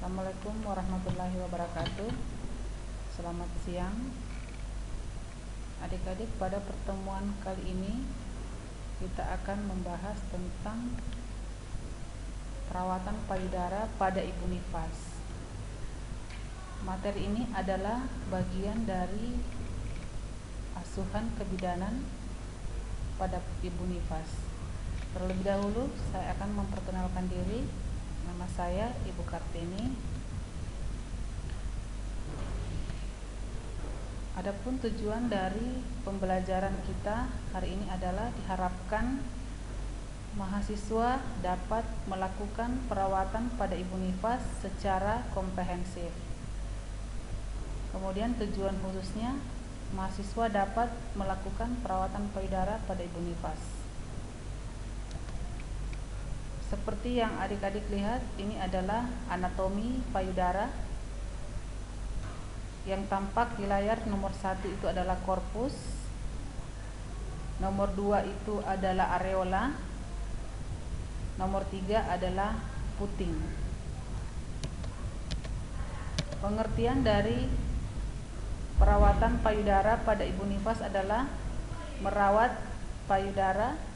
Assalamualaikum warahmatullahi wabarakatuh. Selamat siang adik-adik. Pada pertemuan kali ini kita akan membahas tentang perawatan payudara pada ibu nifas. Materi ini adalah bagian dari asuhan kebidanan pada ibu nifas. Terlebih dahulu saya akan memperkenalkan diri. Nama saya Ibu Kartini. Adapun tujuan dari pembelajaran kita hari ini adalah diharapkan mahasiswa dapat melakukan perawatan pada ibu nifas secara komprehensif. Kemudian tujuan khususnya mahasiswa dapat melakukan perawatan payudara pada ibu nifas. Seperti yang adik-adik lihat, ini adalah anatomi payudara. Yang tampak di layar nomor 1 itu adalah korpus, nomor 2 itu adalah areola, nomor 3 adalah puting. Pengertian dari perawatan payudara pada ibu nifas adalah merawat payudara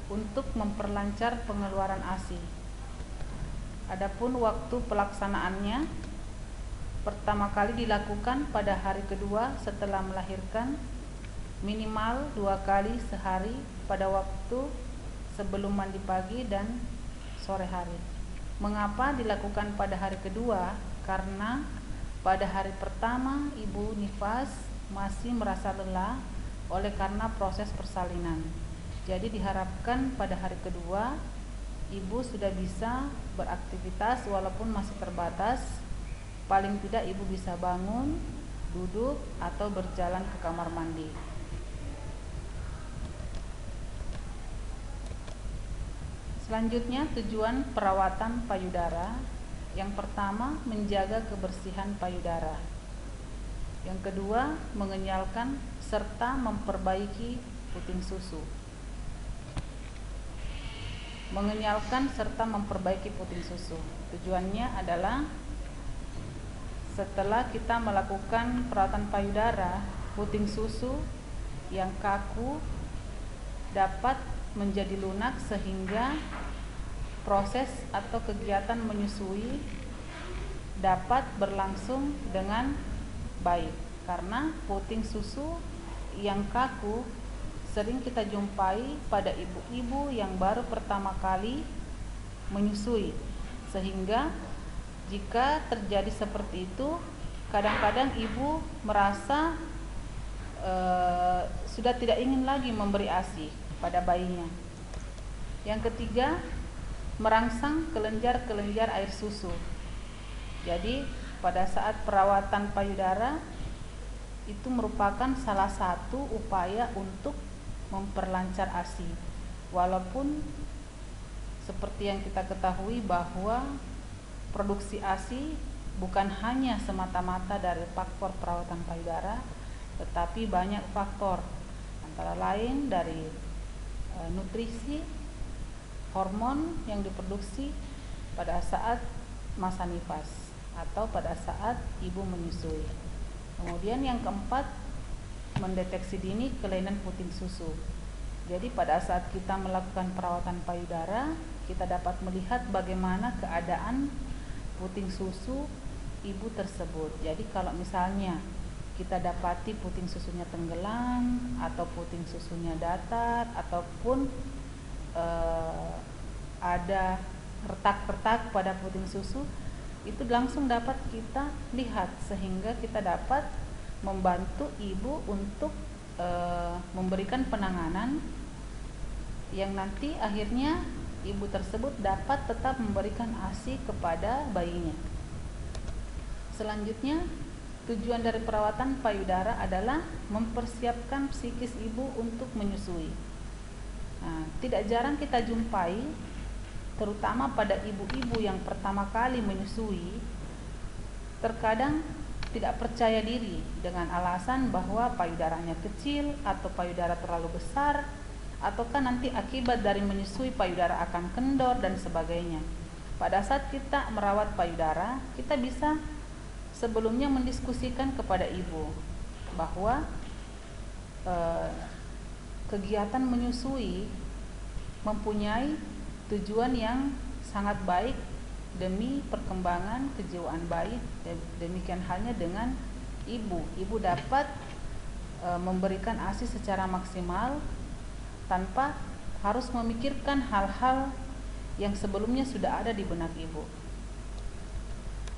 untuk memperlancar pengeluaran ASI. Adapun waktu pelaksanaannya pertama kali dilakukan pada hari kedua setelah melahirkan, minimal 2 kali sehari pada waktu sebelum mandi pagi dan sore hari. Mengapa dilakukan pada hari kedua? Karena pada hari pertama ibu nifas masih merasa lelah oleh karena proses persalinan. Jadi diharapkan pada hari kedua ibu sudah bisa beraktivitas walaupun masih terbatas. Paling tidak ibu bisa bangun, duduk, atau berjalan ke kamar mandi. Selanjutnya tujuan perawatan payudara. Yang pertama, menjaga kebersihan payudara. Yang kedua, mengenyalkan serta memperbaiki puting susu. Mengenyalkan serta memperbaiki puting susu. Tujuannya adalah setelah kita melakukan perawatan payudara, puting susu yang kaku dapat menjadi lunak sehingga proses atau kegiatan menyusui dapat berlangsung dengan baik. Karena puting susu yang kaku sering kita jumpai pada ibu-ibu yang baru pertama kali menyusui, sehingga jika terjadi seperti itu, kadang-kadang ibu merasa sudah tidak ingin lagi memberi ASI pada bayinya. Yang ketiga, merangsang kelenjar-kelenjar air susu. Jadi pada saat perawatan payudara itu merupakan salah satu upaya untuk memperlancar ASI. Walaupun seperti yang kita ketahui bahwa produksi ASI bukan hanya semata-mata dari faktor perawatan payudara, tetapi banyak faktor, antara lain dari nutrisi, hormon yang diproduksi pada saat masa nifas atau pada saat ibu menyusui. Kemudian yang keempat, mendeteksi dini kelainan puting susu. Jadi pada saat kita melakukan perawatan payudara, kita dapat melihat bagaimana keadaan puting susu ibu tersebut. Jadi kalau misalnya kita dapati puting susunya tenggelam atau puting susunya datar ataupun ada retak-retak pada puting susu, itu langsung dapat kita lihat sehingga kita dapat membantu ibu untuk memberikan penanganan yang nanti akhirnya ibu tersebut dapat tetap memberikan ASI kepada bayinya. Selanjutnya, tujuan dari perawatan payudara adalah mempersiapkan psikis ibu untuk menyusui. Nah, tidak jarang kita jumpai, terutama pada ibu-ibu yang pertama kali menyusui, terkadang tidak percaya diri dengan alasan bahwa payudaranya kecil atau payudara terlalu besar, ataukah nanti akibat dari menyusui payudara akan kendor dan sebagainya. pada saat kita merawat payudara, kita bisa sebelumnya mendiskusikan kepada ibu bahwa kegiatan menyusui mempunyai tujuan yang sangat baik demi perkembangan kejiwaan bayi. Demikian halnya dengan ibu. Ibu dapat memberikan ASI secara maksimal tanpa harus memikirkan hal-hal yang sebelumnya sudah ada di benak ibu.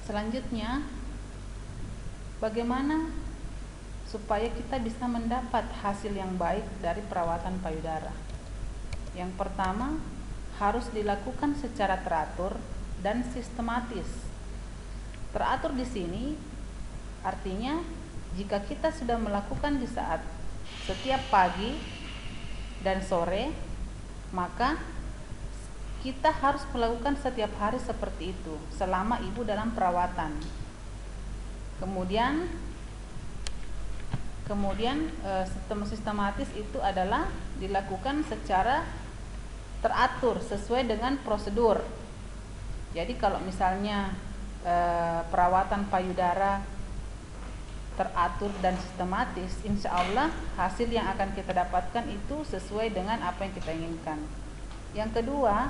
Selanjutnya, bagaimana supaya kita bisa mendapat hasil yang baik dari perawatan payudara? Yang pertama, harus dilakukan secara teratur dan sistematis. Teratur di sini artinya jika kita sudah melakukan di saat setiap pagi dan sore, maka kita harus melakukan setiap hari seperti itu selama ibu dalam perawatan. Kemudian sistematis itu adalah dilakukan secara teratur sesuai dengan prosedur. Jadi kalau misalnya perawatan payudara teratur dan sistematis, insya Allah hasil yang akan kita dapatkan itu sesuai dengan apa yang kita inginkan. Yang kedua,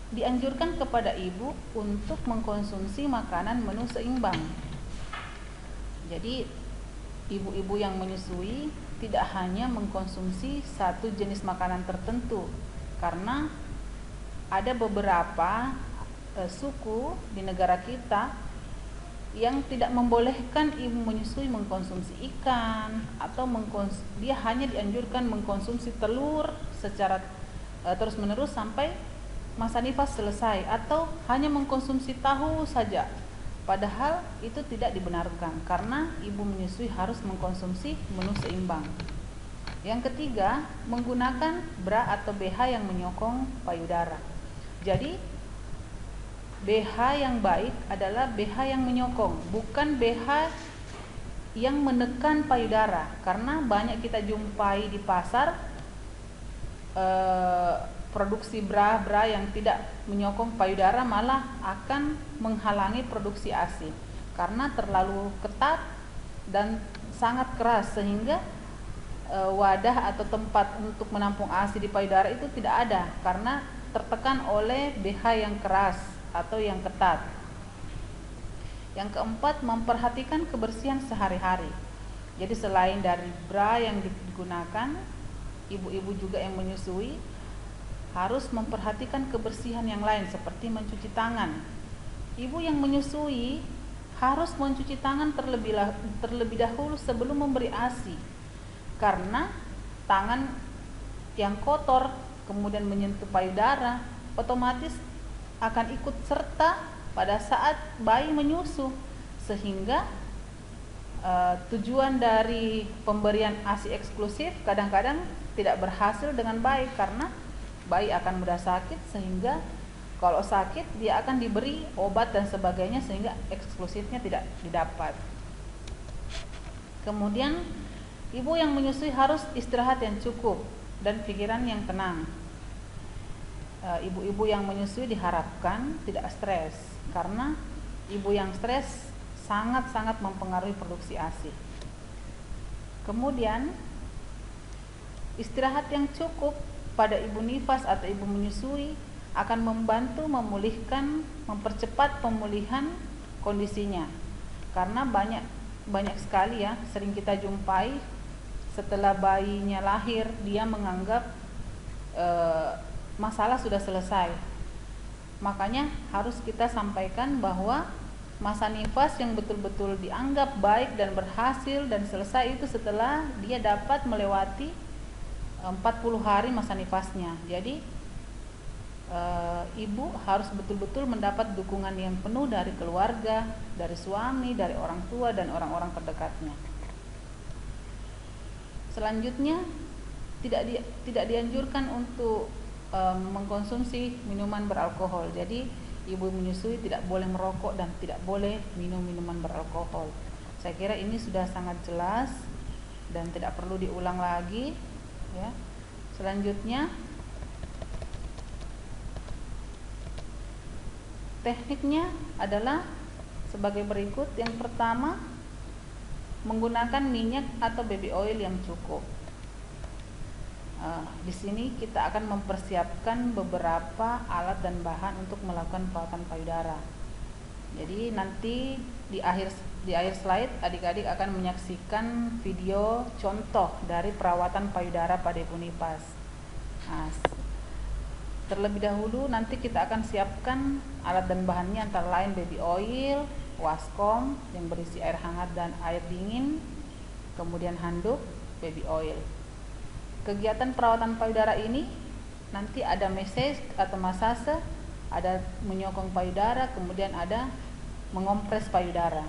dianjurkan kepada ibu untuk mengkonsumsi makanan menu seimbang. Jadi ibu-ibu yang menyusui tidak hanya mengkonsumsi satu jenis makanan tertentu, karena ada beberapa suku di negara kita yang tidak membolehkan ibu menyusui mengkonsumsi ikan, atau dia hanya dianjurkan mengkonsumsi telur secara terus-menerus sampai masa nifas selesai, atau hanya mengkonsumsi tahu saja. Padahal itu tidak dibenarkan karena ibu menyusui harus mengkonsumsi menu seimbang. Yang ketiga, menggunakan bra atau BH yang menyokong payudara. Jadi BH yang baik adalah BH yang menyokong, bukan BH yang menekan payudara. Karena banyak kita jumpai di pasar produksi bra yang tidak menyokong payudara malah akan menghalangi produksi ASI karena terlalu ketat dan sangat keras, sehingga wadah atau tempat untuk menampung ASI di payudara itu tidak ada karena tertekan oleh BH yang keras atau yang ketat. Yang keempat, memperhatikan kebersihan sehari-hari. Jadi selain dari bra yang digunakan, ibu-ibu juga yang menyusui harus memperhatikan kebersihan yang lain seperti mencuci tangan. Ibu yang menyusui harus mencuci tangan terlebih dahulu sebelum memberi ASI, karena tangan yang kotor kemudian menyentuh payudara otomatis akan ikut serta pada saat bayi menyusu, sehingga tujuan dari pemberian ASI eksklusif kadang-kadang tidak berhasil dengan baik karena bayi akan mudah sakit, sehingga kalau sakit dia akan diberi obat dan sebagainya sehingga eksklusifnya tidak didapat. Kemudian ibu yang menyusui harus istirahat yang cukup dan pikiran yang tenang. Ibu-ibu yang menyusui diharapkan tidak stres, karena ibu yang stres sangat-sangat mempengaruhi produksi ASI. Kemudian istirahat yang cukup pada ibu nifas atau ibu menyusui akan membantu mempercepat pemulihan kondisinya, karena banyak sekali ya sering kita jumpai setelah bayinya lahir dia menganggap masalah sudah selesai. Makanya harus kita sampaikan bahwa masa nifas yang betul-betul dianggap baik dan berhasil dan selesai itu setelah dia dapat melewati 40 hari masa nifasnya. Jadi ibu harus betul-betul mendapat dukungan yang penuh dari keluarga, dari suami, dari orang tua dan orang-orang terdekatnya. Selanjutnya tidak dianjurkan untuk mengkonsumsi minuman beralkohol. Jadi ibu menyusui tidak boleh merokok dan tidak boleh minum minuman beralkohol. Saya kira ini sudah sangat jelas dan tidak perlu diulang lagi. Ya. Selanjutnya Tekniknya adalah sebagai berikut. Yang pertama, menggunakan minyak atau baby oil yang cukup. Di sini kita akan mempersiapkan beberapa alat dan bahan untuk melakukan perawatan payudara. Jadi nanti di akhir slide adik-adik akan menyaksikan video contoh dari perawatan payudara pada Ibu Nipas. Terlebih dahulu nanti kita akan siapkan alat dan bahannya, antara lain baby oil, waskom yang berisi air hangat dan air dingin, kemudian handuk, baby oil. Kegiatan perawatan payudara ini nanti ada massage atau masase, ada menyokong payudara, kemudian ada mengompres payudara.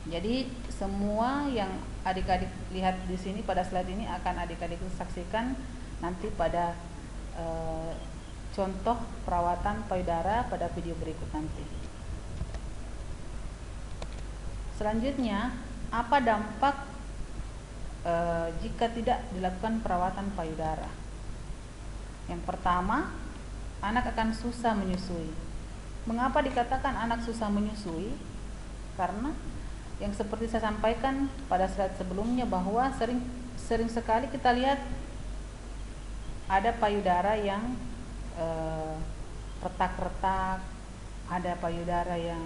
Jadi semua yang adik-adik lihat di sini pada slide ini akan adik-adik saksikan nanti pada contoh perawatan payudara pada video berikut nanti. Selanjutnya, apa dampak jika tidak dilakukan perawatan payudara? Yang pertama, anak akan susah menyusui. Mengapa dikatakan anak susah menyusui? Karena yang seperti saya sampaikan pada slide sebelumnya, bahwa sering sekali kita lihat ada payudara yang retak-retak, ada payudara yang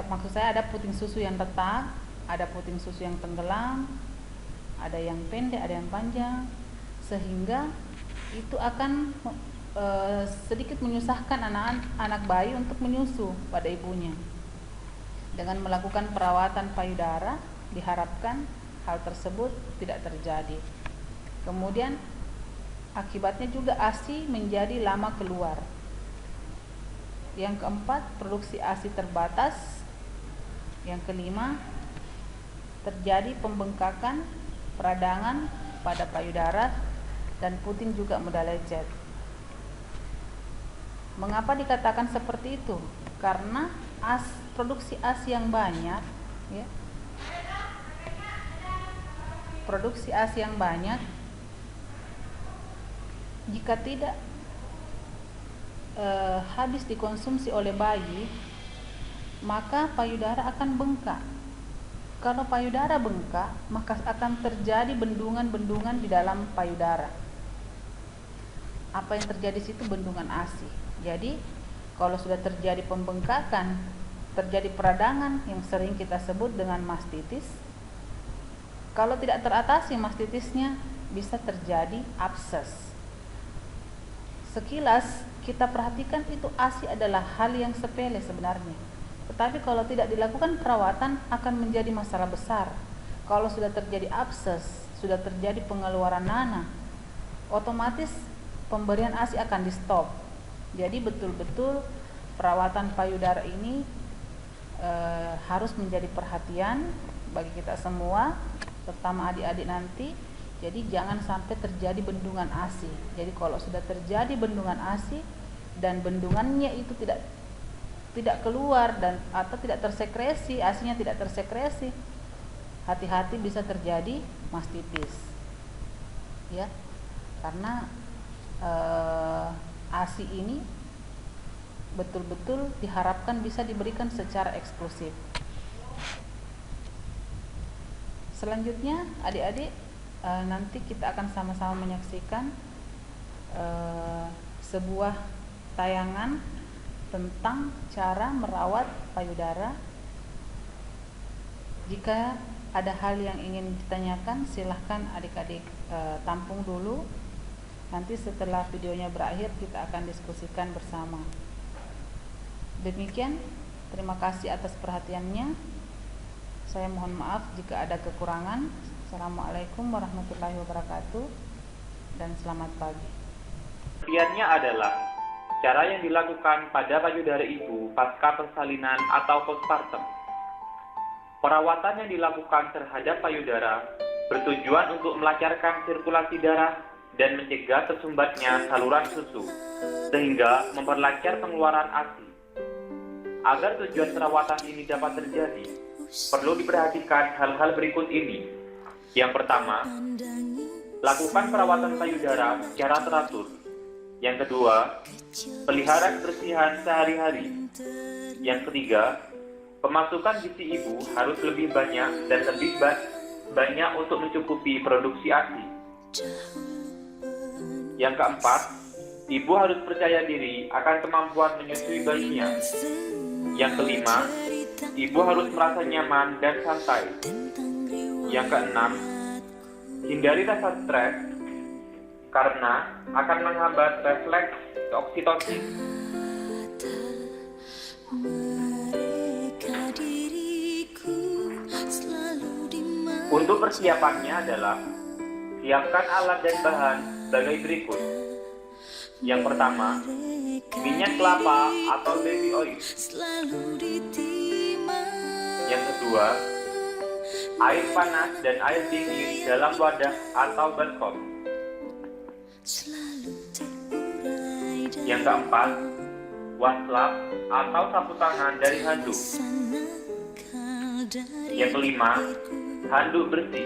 maksud saya ada puting susu yang retak, ada puting susu yang tenggelam, ada yang pendek, ada yang panjang, sehingga itu akan sedikit menyusahkan anak bayi untuk menyusu pada ibunya. Dengan melakukan perawatan payudara diharapkan hal tersebut tidak terjadi. Kemudian akibatnya juga ASI menjadi lama keluar. Yang keempat, produksi ASI terbatas. Yang kelima, terjadi pembengkakan, peradangan pada payudara, dan puting juga mudah lecet. Mengapa dikatakan seperti itu? Karena produksi ASI yang banyak, ya. Produksi ASI yang banyak, jika tidak habis dikonsumsi oleh bayi, maka payudara akan bengkak. Kalau payudara bengkak, maka akan terjadi bendungan-bendungan di dalam payudara. Apa yang terjadi di situ? Bendungan ASI. Jadi kalau sudah terjadi pembengkakan, terjadi peradangan yang sering kita sebut dengan mastitis. Kalau tidak teratasi mastitisnya, bisa terjadi abses. Sekilas kita perhatikan itu ASI adalah hal yang sepele sebenarnya. Tetapi kalau tidak dilakukan perawatan akan menjadi masalah besar. Kalau sudah terjadi abses, sudah terjadi pengeluaran nanah, otomatis pemberian ASI akan di stop. Jadi betul-betul perawatan payudara ini harus menjadi perhatian bagi kita semua, terutama adik-adik nanti. Jadi jangan sampai terjadi bendungan ASI. Jadi kalau sudah terjadi bendungan ASI dan bendungannya itu tidak keluar atau tidak tersekresi, ASInya tidak tersekresi, hati-hati bisa terjadi mastitis. Ya. Karena ASI ini betul-betul diharapkan bisa diberikan secara eksklusif. Selanjutnya, adik-adik, nanti kita akan sama-sama menyaksikan sebuah tayangan tentang cara merawat payudara. Jika ada hal yang ingin ditanyakan, silahkan adik-adik tampung dulu. Nanti setelah videonya berakhir kita akan diskusikan bersama. Demikian, terima kasih atas perhatiannya. Saya mohon maaf jika ada kekurangan. Assalamualaikum warahmatullahi wabarakatuh dan selamat pagi. Pengertiannya adalah cara yang dilakukan pada payudara ibu pasca persalinan atau postpartum. Perawatan yang dilakukan terhadap payudara bertujuan untuk melancarkan sirkulasi darah dan mencegah tersumbatnya saluran susu, sehingga memperlancar pengeluaran ASI. Agar tujuan perawatan ini dapat terjadi, perlu diperhatikan hal-hal berikut ini. Yang pertama, lakukan perawatan payudara secara teratur. Yang kedua, pelihara kebersihan sehari-hari. Yang ketiga, pemasukan gizi ibu harus lebih banyak dan lebih banyak untuk mencukupi produksi ASI. Yang keempat, ibu harus percaya diri akan kemampuan menyusui bayinya. Yang kelima, ibu harus merasa nyaman dan santai. Yang keenam, hindari rasa stres karena akan menghambat refleks oksitosin. Untuk persiapannya adalah siapkan alat dan bahan sebagai berikut. Yang pertama, minyak kelapa atau baby oil. Yang kedua, air panas dan air dingin dalam wadah atau baskom. Yang keempat, wastafel atau sapu tangan dari handuk. Yang kelima, handuk bersih.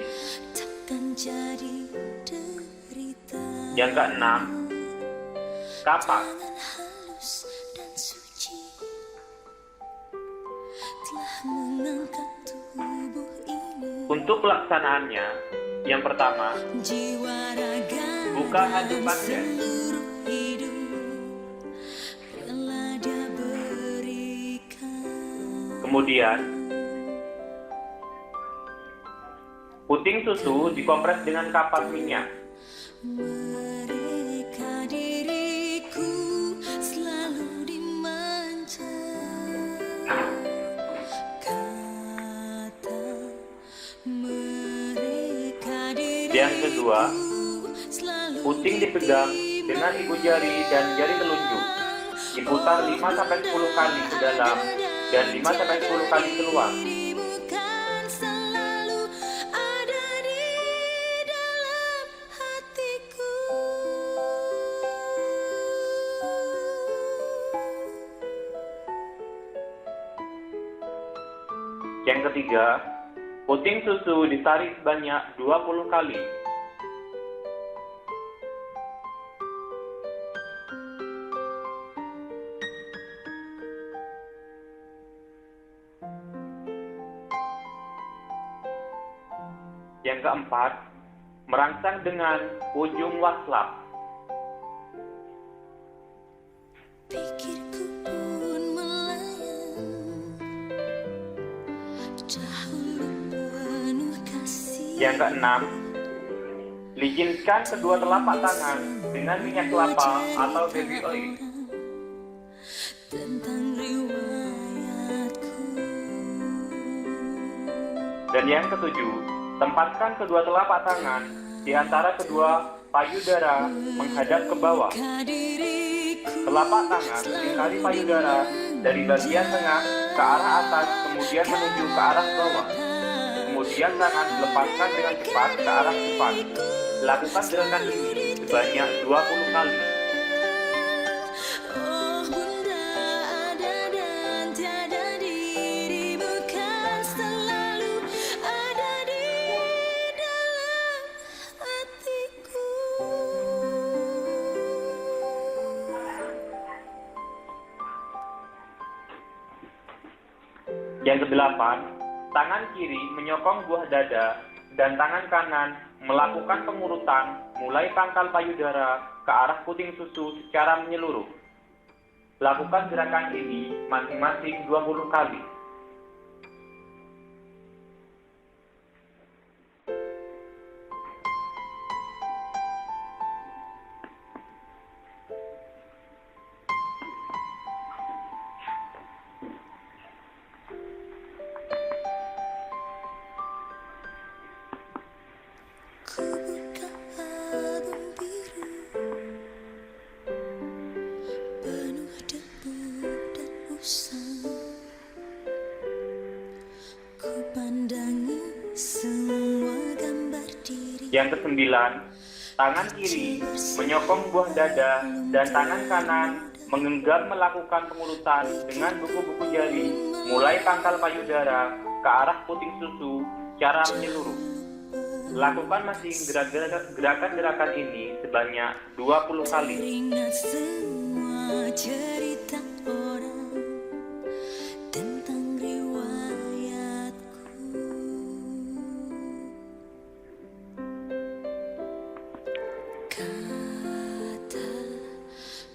Yang keenam, kapak. Untuk pelaksanaannya, yang pertama, buka handuk pasien. Kemudian, puting susu dikompres dengan kapas minyak. Yang kedua, puting dipegang dengan ibu jari dan jari telunjuk. Diputar 5-10 kali ke dalam dan 5-10 kali keluar. Yang ketiga, puting susu ditarik sebanyak 20 kali. Yang keempat, merangsang dengan ujung wastafel. Yang keenam, licinkan kedua telapak tangan dengan minyak kelapa atau baby oil. Dan yang ketujuh, tempatkan kedua telapak tangan di antara kedua payudara menghadap ke bawah. Telapak tangan lingkari payudara dari bagian tengah ke arah atas, kemudian menuju ke arah bawah. Kemudian tangan lepaskan dengan cepat ke arah depan. Lakukan gerakan ini sebanyak 20 kali. Yang kedelapan, tangan kiri menyokong buah dada dan tangan kanan melakukan pengurutan mulai pangkal payudara ke arah puting susu secara menyeluruh. Lakukan gerakan ini masing-masing 20 kali. Yang kesembilan, tangan kiri menyokong buah dada dan tangan kanan menggenggam melakukan pengurutan dengan buku-buku jari mulai pangkal payudara ke arah puting susu secara menyeluruh. Lakukan masing gerakan-gerakan ini sebanyak 20 kali. Teringat semua cerita orang tentang riwayatku. Kata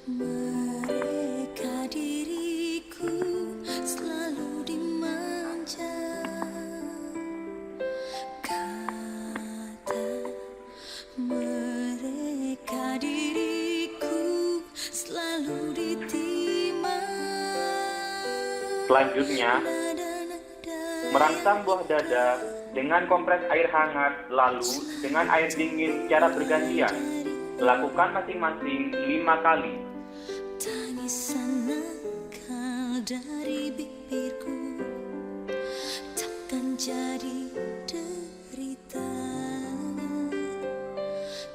mereka diriku selalu dimanja. Kata mereka diriku selalu ditimang. Selanjutnya, merangsang buah dada dengan kompres air hangat lalu dengan air dingin secara bergantian. Lakukan masing-masing 5 kali. Tangisan nakal dari bibirku takkan jadi derita.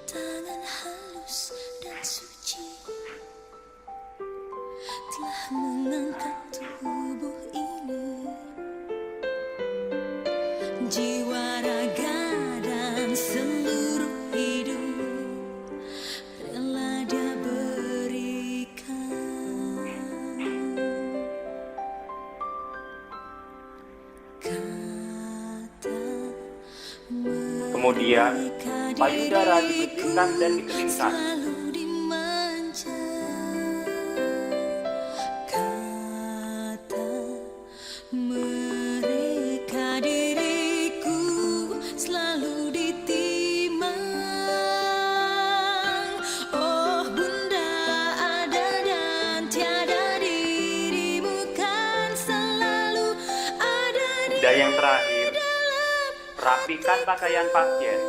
Tangan halus dan suci telah mengangkat tubuh ini. Jiwa, raga, dan seluruh hidup rela dia berikan. Kata Kemudian, payudara dibersihkan dan dikeringkan. selalu dimanja. Kata mereka diriku selalu ditimang. Oh Bunda, ada dan tiada, dirimu kan selalu ada di Dan yang terakhir, rapikan pakaian pasien.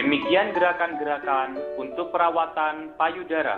Demikian gerakan-gerakan untuk perawatan payudara.